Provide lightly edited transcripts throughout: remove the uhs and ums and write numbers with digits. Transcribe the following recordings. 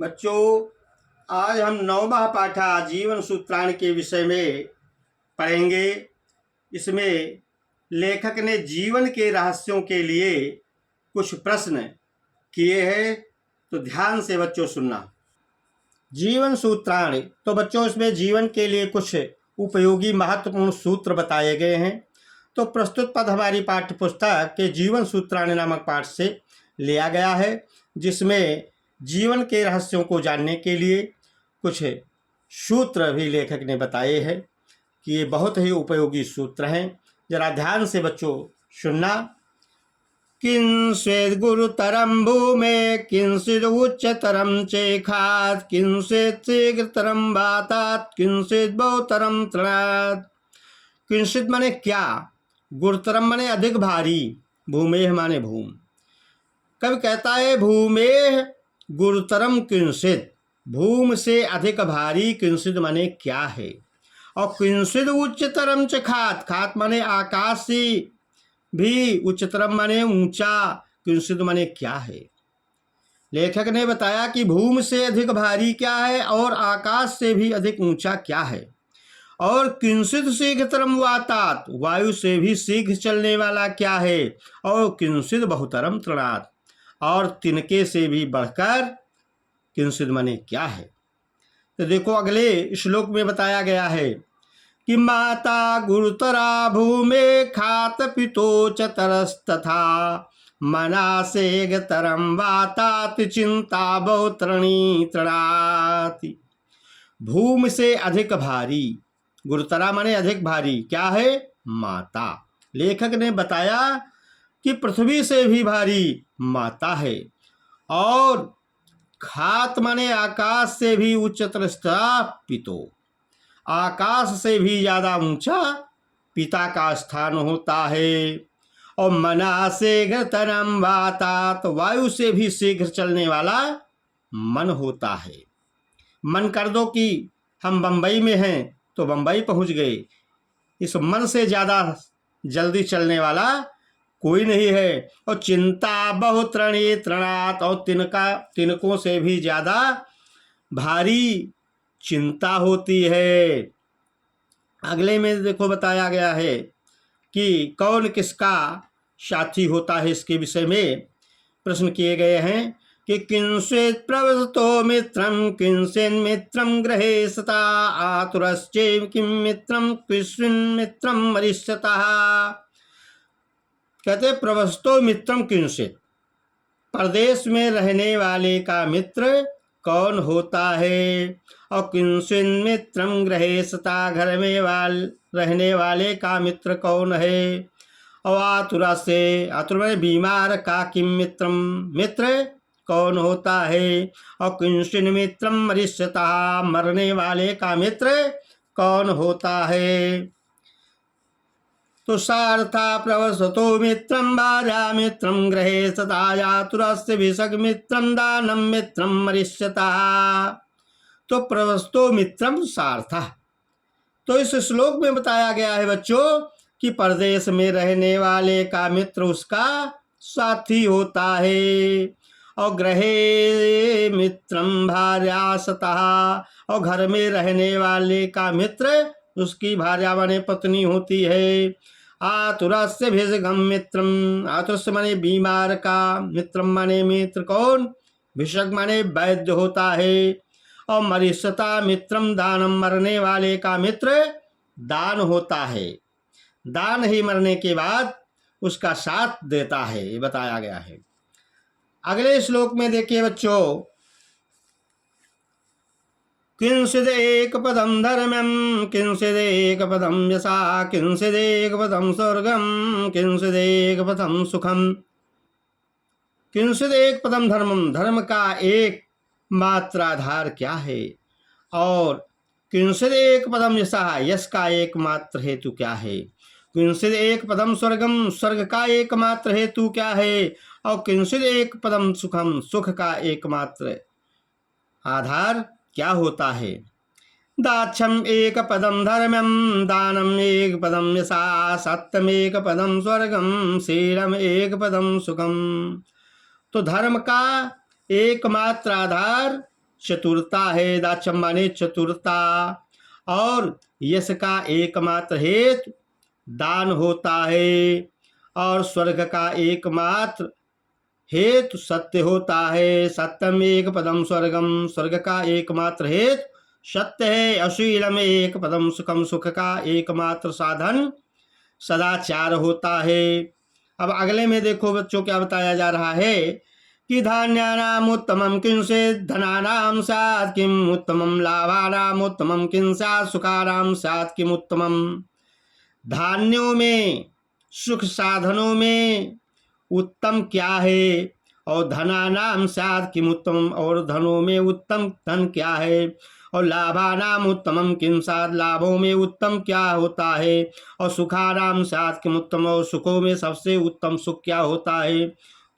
बच्चों, आज हम नौवां पाठा जीवन सूत्राण के विषय में पढ़ेंगे। इसमें लेखक ने जीवन के रहस्यों के लिए कुछ प्रश्न किए हैं, तो ध्यान से बच्चों सुनना। जीवन सूत्राण, तो बच्चों इसमें जीवन के लिए कुछ उपयोगी महत्वपूर्ण सूत्र बताए गए हैं। तो प्रस्तुत पद हमारी पाठ्य पुस्तक के जीवन सूत्राण नामक पाठ से लिया गया है, जिसमें जीवन के रहस्यों को जानने के लिए कुछ सूत्र भी लेखक ने बताए हैं कि ये बहुत ही उपयोगी सूत्र हैं। जरा ध्यान से बच्चों सुनना। किंचित् गुरुतरं भूमे किंचित् उच्चतरं चेखात् किंचित् शीघ्रतरं वातात् किंचित् बहुतरं तृणात्। किंचित् माने क्या, गुरुतरम माने अधिक भारी, भूमेह माने भूम। कवि कहता है भूमेह गुरुतरम किंचित्, भूम से अधिक भारी, किंचित् माने क्या है। और किंचित् उच्चतरम च खात, खात माने आकाश से भी उच्चतरम माने ऊंचा, किंचित् माने क्या है। लेखक ने बताया कि भूम से अधिक भारी क्या है और आकाश से भी अधिक ऊंचा क्या है। और किंचित् शीघ्रतरम वातात्, वायु से भी शीघ्र चलने वाला क्या है। और किंचित् बहुतरम तृणात्, और तिनके से भी बढ़कर किंचित् माने क्या है। तो देखो अगले श्लोक में बताया गया है कि माता गुरुतरा भूमे खात पितो च तरस्तथा मनासेगतरम वातात चिंता बहुतरणी तृणाति। भूम से अधिक भारी, गुरुतरा माने अधिक भारी, क्या है, माता। लेखक ने बताया कि पृथ्वी से भी भारी माता है। और खात माने आकाश से भी उच्चतर पितो, आकाश से भी ज़्यादा ऊंचा पिता का स्थान होता है। और मना से तरम वातात, वायु से भी शीघ्र चलने वाला मन होता है। मन कर दो कि हम बम्बई में हैं तो बम्बई पहुंच गए, इस मन से ज़्यादा जल्दी चलने वाला कोई नहीं है। और चिंता बहुतरणी तृणात्, और तिनकों से भी ज़्यादा भारी चिंता होती है। अगले में देखो बताया गया है कि कौन किसका साथी होता है। इसके विषय में प्रश्न किए गए हैं कि किंचित् प्रवसतो मित्रं किंचिन् मित्रं गृहे सता आतुरश्चैव किं मित्रं क्विश्चिन् मित्रं वरिष्यतः। कहते प्रवसतो मित्रं किंचित्, परदेश में रहने वाले का मित्र कौन होता है। और किंचिन् मित्रं गृहे सता, घर में रहने वाले का मित्र कौन है। और आतुरा से, आतुर में बीमार का किम मित्रम, मित्र कौन होता है। और किंचिन् मित्रं वरिष्यतः, मरने वाले का मित्र कौन होता है। तो सार्था प्रवसतो मित्रं भार्या मित्रं गृहे सता आतुरस्य भिषग मित्रं दानं मित्रं वरिष्यतः। तो प्रवसतो मित्रं सार्था, तो इस श्लोक में बताया गया है बच्चों कि परदेश में रहने वाले का मित्र उसका साथी होता है। और गृहे मित्रं भार्या सतः, और घर में रहने वाले का मित्र उसकी भार्या माने पत्नी होती है। आतुरस्य भिषगम मित्रम, आतुरस्य माने बीमार का, मित्रम माने मित्र कौन, भिषग माने वैद्य होता है। और मरिष्यता मित्रम दानम, मरने वाले का मित्र दान होता है। दान ही मरने के बाद उसका साथ देता है, ये बताया गया है। अगले श्लोक में देखिए बच्चों, किंचिदेक पदम धर्मं किंचिदेक पदम यशा किंचिदेक पदम स्वर्गम किंचिदेक पदम सुखम। किंचिदेक पदम धर्मम, धर्म का एक मात्र आधार क्या है। और किंचिदेक पदम यशा, यश का एकमात्र हेतु क्या है। किंचिदेक पदम स्वर्गम, स्वर्ग का एकमात्र हेतु क्या है। और किंचिदेक पदम सुखम, सुख का एकमात्र आधार क्या होता है। दाक्षम एक पदम धर्मम दानम एक पदम यशा सत्यम एक पदम स्वर्गम शीलम एक पदम सुखम। तो धर्म का एकमात्र आधार चतुरता है, दाक्षम माने चतुरता, और यश का एकमात्र हेतु दान होता है, और स्वर्ग का एकमात्र हेतु सत्य होता है। सत्यम एक पदम स्वर्गम, स्वर्ग का एकमात्र हेतु सत्य है। अशीलम एक पदम सुखम, सुख का एकमात्र साधन सदाचार होता है। अब अगले में देखो बच्चों क्या बताया जा रहा है कि धान्यानाम उत्तमम किंचित् धनानाम स्यात् किम उत्तमम लाभानाम उत्तमम किं स्यात् सुखानाम स्यात् किम उत्तमम। धान्यों में, सुख साधनों में उत्तम क्या है, और धनानाम स्यात् किम उत्तमम, और धनों में उत्तम धन क्या है, और लाभानाम उत्तमम किं स्यात्, लाभों में उत्तम क्या होता है, और सुखानाम स्यात् किम उत्तम, और सुखों में सबसे उत्तम सुख क्या होता है।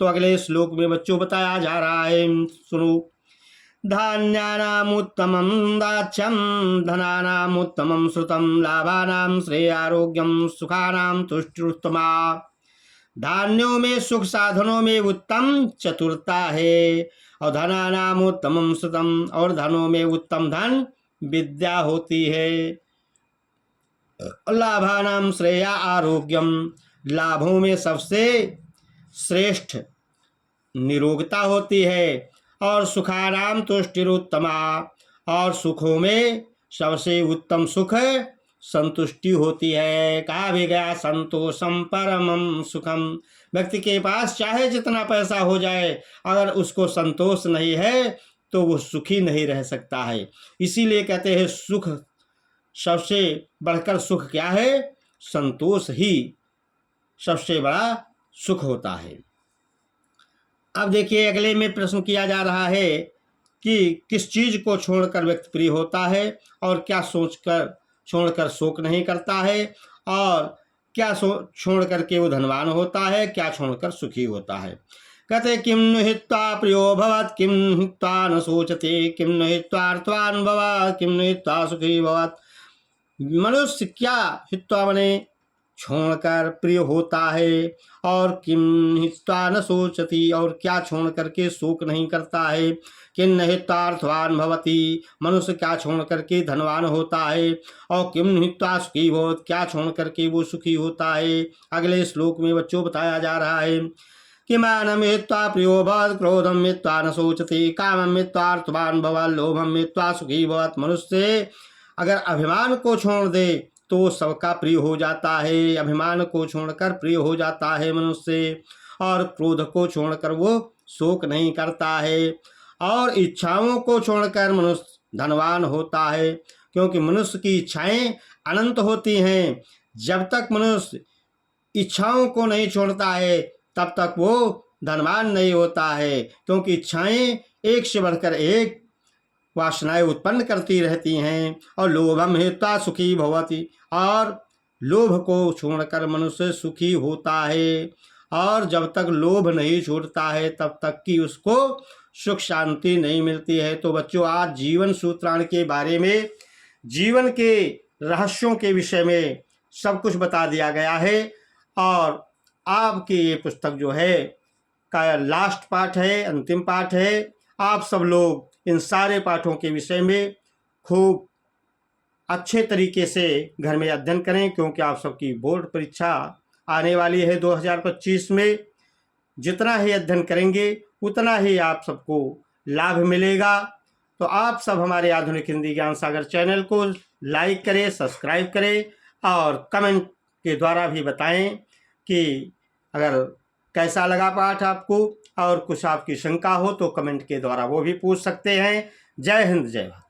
तो अगले श्लोक में बच्चों बताया जा रहा है, सुनो। धान्यानाम उत्तमम दाक्ष्यम, धनानाम उत्तमम श्रुतम, लाभानाम श्रेयारोग्यम, सुखानाम तुष्टिरुत्तमा। धान्यों में, सुख साधनों में उत्तम चतुरता है, और धनानाम उत्तमम श्रुतम, और धनों में उत्तम धन विद्या होती है। लाभानाम श्रेया आरोग्यम, लाभों में सबसे श्रेष्ठ निरोगता होती है, और सुखानाम तुष्टिरुत्तमा, और सुखों में सबसे उत्तम सुख संतुष्टि होती है। कहा भी गया संतोषम परमम सुखम। व्यक्ति के पास चाहे जितना पैसा हो जाए, अगर उसको संतोष नहीं है तो वो सुखी नहीं रह सकता है। इसीलिए कहते हैं सुख, सबसे बढ़कर सुख क्या है, संतोष ही सबसे बड़ा सुख होता है। अब देखिए अगले में प्रश्न किया जा रहा है कि किस चीज़ को छोड़कर व्यक्ति प्रिय होता है, और क्या सोचकर छोड़कर शोक नहीं करता है, और क्या छोड़ करके वो धनवान होता है, क्या छोड़कर सुखी होता है। कहते किम नु हित्वा प्रियो भवत्, किम हित्वा न सोचते, किम नु हित्वा अर्थवान भवत्, किम नु हित्वा सुखी भवत्। मनुष्य क्या हित्वा मने छोड़कर प्रिय होता है, और किम हित्वा न सोचती, और क्या छोड़ करके शोक नहीं करता है। किम हित्वार्थवान भवति, मनुष्य क्या छोड़ करके धनवान होता है, और किम हित्वा सुखी भवति, क्या छोड़ करके वो सुखी होता है। अगले श्लोक में बच्चों बताया जा रहा है कि मानम हित्वा प्रियो भवत्, क्रोधम हित्वा न सोचति, कामम हित्वा अर्थवान भवत्, लोभम हित्वा सुखी भवत्। मनुष्य अगर अभिमान को छोड़ दे तो सबका प्रिय हो जाता है, अभिमान को छोड़कर प्रिय हो जाता है मनुष्य, और क्रोध को छोड़कर वो शोक नहीं करता है, और इच्छाओं को छोड़कर मनुष्य धनवान होता है, क्योंकि मनुष्य की इच्छाएं अनंत होती हैं। जब तक मनुष्य इच्छाओं को नहीं छोड़ता है तब तक वो धनवान नहीं होता है, क्योंकि इच्छाएं एक से बढ़कर एक वासनाएं उत्पन्न करती रहती हैं। और लोभम हित्वा सुखी भवति, और लोभ को छोड़कर मनुष्य सुखी होता है, और जब तक लोभ नहीं छूटता है तब तक कि उसको सुख शांति नहीं मिलती है। तो बच्चों आज जीवन सूत्राण के बारे में, जीवन के रहस्यों के विषय में सब कुछ बता दिया गया है, और आपकी ये पुस्तक जो है का लास्ट पार्ट है, अंतिम पार्ट है। आप सब लोग इन सारे पाठों के विषय में खूब अच्छे तरीके से घर में अध्ययन करें, क्योंकि आप सबकी बोर्ड परीक्षा आने वाली है 2025 में। जितना ही अध्ययन करेंगे उतना ही आप सबको लाभ मिलेगा। तो आप सब हमारे आधुनिक हिंदी ज्ञान सागर चैनल को लाइक करें, सब्सक्राइब करें, और कमेंट के द्वारा भी बताएं कि अगर कैसा लगा पाठ आपको, और कुछ आपकी शंका हो तो कमेंट के द्वारा वो भी पूछ सकते हैं। जय हिंद, जय भारत।